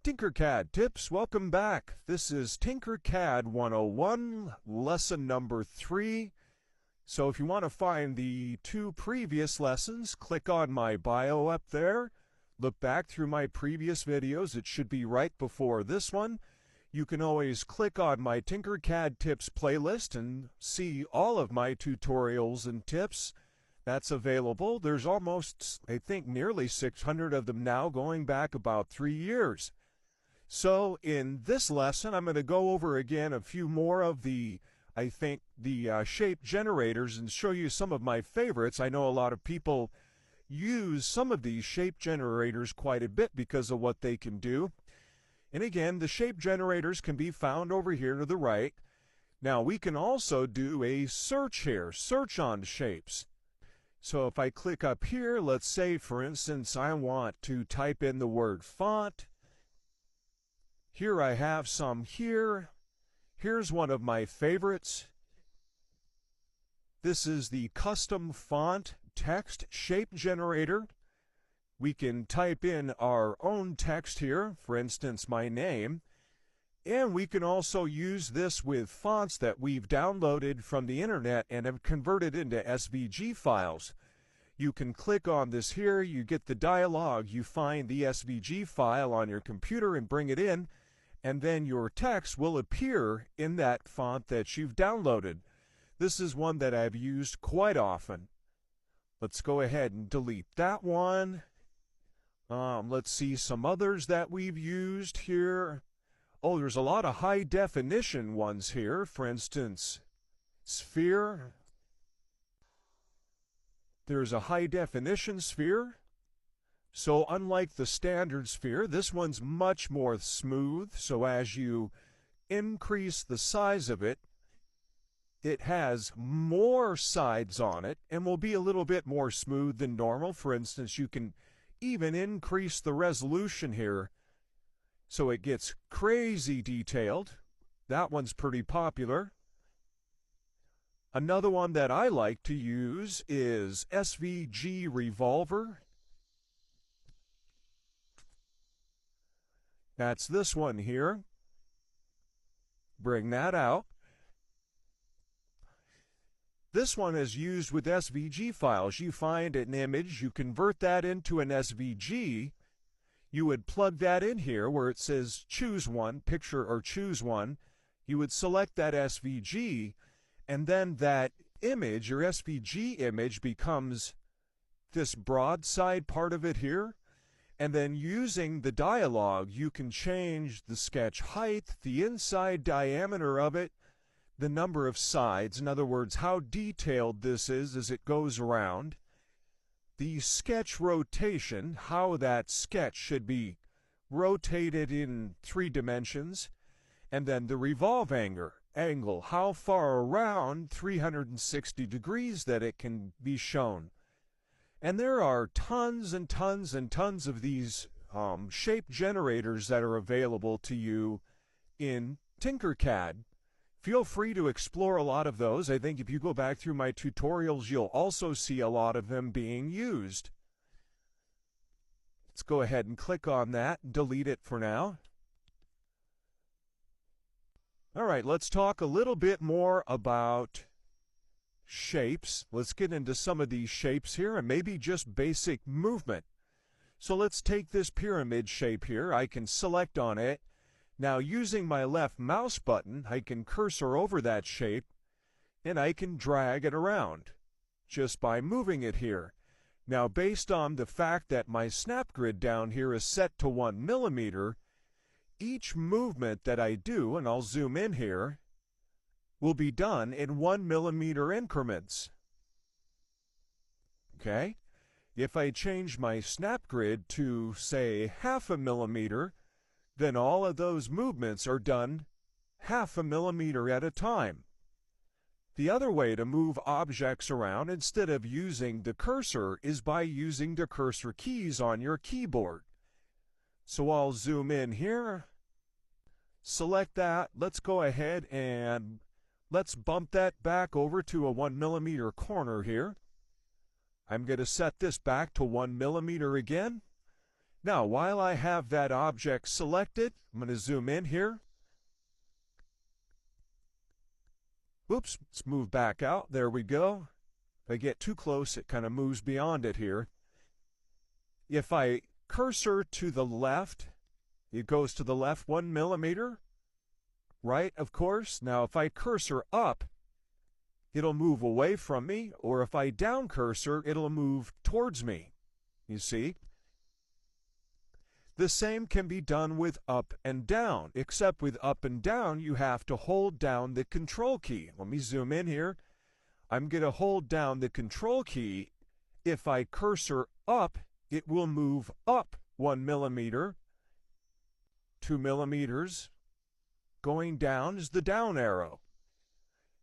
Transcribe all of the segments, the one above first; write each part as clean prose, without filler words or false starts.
TinkerCAD tips, welcome back. This is TinkerCAD 101, lesson number 3. So if you want to find the 2 previous lessons, click on my bio up there. Look back through my previous videos. It should be right before this one. You can always click on my TinkerCAD tips playlist and see all of my tutorials and tips. That's available. There's almost, I think, nearly 600 of them now, going back about 3 years. So in this lesson, I'm going to go over again a few more of the shape generators and show you some of my favorites. I know a lot of people use some of these shape generators quite a bit because of what they can do. And again, the shape generators can be found over here to the right. Now we can also do a search here, search on shapes. So if I click up here, let's say for instance I want to type in the word font. Here I have some here. Here's one of my favorites. This is the custom font text shape generator. We can type in our own text here, for instance my name, and we can also use this with fonts that we've downloaded from the internet and have converted into SVG files. You can click on this here, you get the dialog, you find the SVG file on your computer and bring it in, and then your text will appear in that font that you've downloaded. This is one that I've used quite often. Let's go ahead and delete that one. Let's see some others that we've used here. Oh, there's a lot of high definition ones here. For instance, sphere. There's a high definition sphere. So unlike the standard sphere, this one's much more smooth. So as you increase the size of it, it has more sides on it and will be a little bit more smooth than normal. For instance, you can even increase the resolution here so it gets crazy detailed. That one's pretty popular. Another one that I like to use is SVG Revolver. That's this one here. Bring that out. This one is used with SVG files. You find an image, you convert that into an SVG. You would plug that in here where it says choose one, picture or choose one. You would select that SVG, and then that image, your SVG image, becomes this broadside part of it here. And then using the dialog, you can change the sketch height, the inside diameter of it, the number of sides, in other words, how detailed this is as it goes around, the sketch rotation, how that sketch should be rotated in 3 dimensions, and then the revolve angle, how far around 360 degrees that it can be shown. And there are tons and tons and tons of these shape generators that are available to you in TinkerCAD. Feel free to explore a lot of those. I think if you go back through my tutorials, you'll also see a lot of them being used. Let's go ahead and click on that and delete it for now. All right, let's talk a little bit more about shapes. Let's get into some of these shapes here and maybe just basic movement. So let's take this pyramid shape here. I can select on it. Now using my left mouse button, I can cursor over that shape and I can drag it around just by moving it here. Now based on the fact that my snap grid down here is set to 1 millimeter, each movement that I do, and I'll zoom in here, will be done in 1 millimeter increments. Okay? If I change my snap grid to, say, 0.5 millimeter, then all of those movements are done 0.5 millimeter at a time. The other way to move objects around instead of using the cursor is by using the cursor keys on your keyboard. So I'll zoom in here, select that, let's go ahead and let's bump that back over to a 1 millimeter corner here. I'm going to set this back to 1 millimeter again. Now, while I have that object selected, I'm going to zoom in here. Whoops, let's move back out. There we go. If I get too close, it kind of moves beyond it here. If I cursor to the left, it goes to the left 1 millimeter. Right, of course. Now, if I cursor up, it'll move away from me, or if I down cursor, it'll move towards me. You see? The same can be done with up and down, except with up and down, you have to hold down the control key. Let me zoom in here. I'm going to hold down the control key. If I cursor up, it will move up 1 millimeter, 2 millimeters. Going down is the down arrow.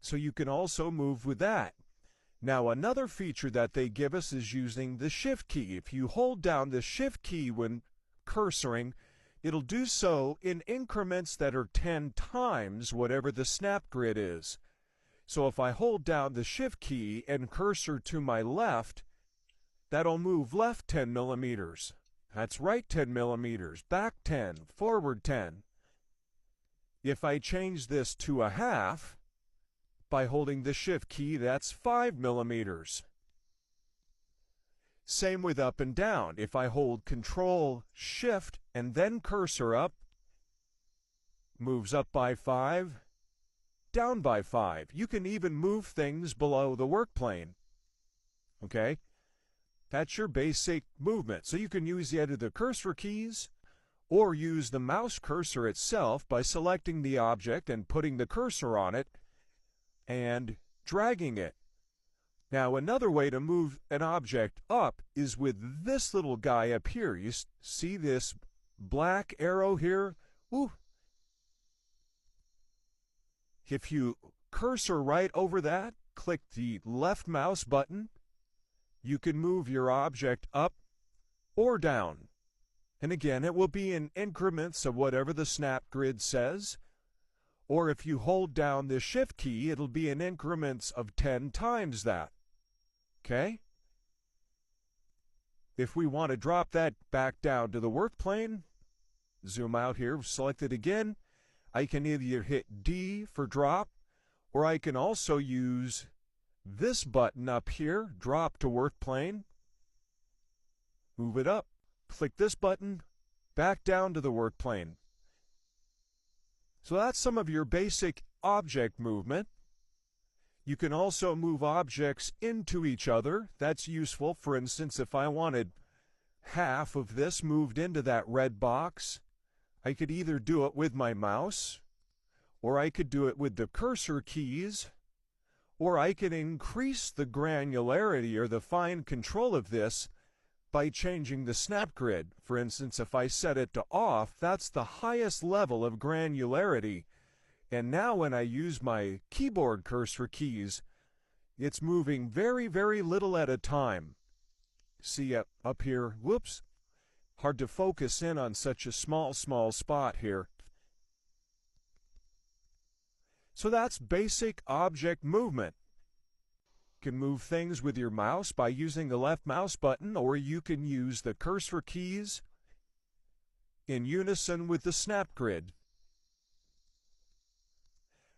So you can also move with that. Now, another feature that they give us is using the shift key. If you hold down the shift key when cursoring, it'll do so in increments that are 10 times whatever the snap grid is. So if I hold down the shift key and cursor to my left, that'll move left 10 millimeters. That's right 10 millimeters, back 10, forward 10. If I change this to a half, by holding the shift key, that's 5 millimeters. Same with up and down. If I hold Control, Shift, and then cursor up, moves up by 5, down by 5. You can even move things below the work plane. Okay? That's your basic movement. So you can use either the cursor keys or use the mouse cursor itself by selecting the object and putting the cursor on it and dragging it. Now, another way to move an object up is with this little guy up here. You see this black arrow here? Ooh. If you cursor right over that, click the left mouse button, you can move your object up or down. And again, it will be in increments of whatever the snap grid says. Or if you hold down the shift key, it'll be in increments of 10 times that. Okay? If we want to drop that back down to the work plane, zoom out here, select it again. I can either hit D for drop, or I can also use this button up here, drop to work plane. Move it up. Click this button, back down to the work plane. So that's some of your basic object movement. You can also move objects into each other. That's useful. For instance, if I wanted half of this moved into that red box, I could either do it with my mouse, or I could do it with the cursor keys, or I could increase the granularity or the fine control of this by changing the snap grid. For instance, if I set it to off, that's the highest level of granularity. And now when I use my keyboard cursor keys, it's moving very, very little at a time. See up here, whoops, hard to focus in on such a small spot here. So that's basic object movement. You can move things with your mouse by using the left mouse button, or you can use the cursor keys in unison with the snap grid.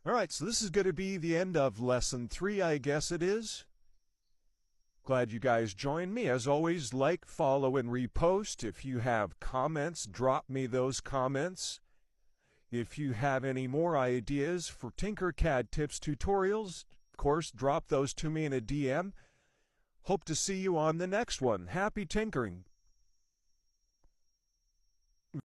All right, so this is going to be the end of Lesson 3, I guess it is. Glad you guys joined me. As always, like, follow, and repost. If you have comments, drop me those comments. If you have any more ideas for TinkerCAD tips tutorials, of course, drop those to me in a DM. Hope to see you on the next one. Happy tinkering.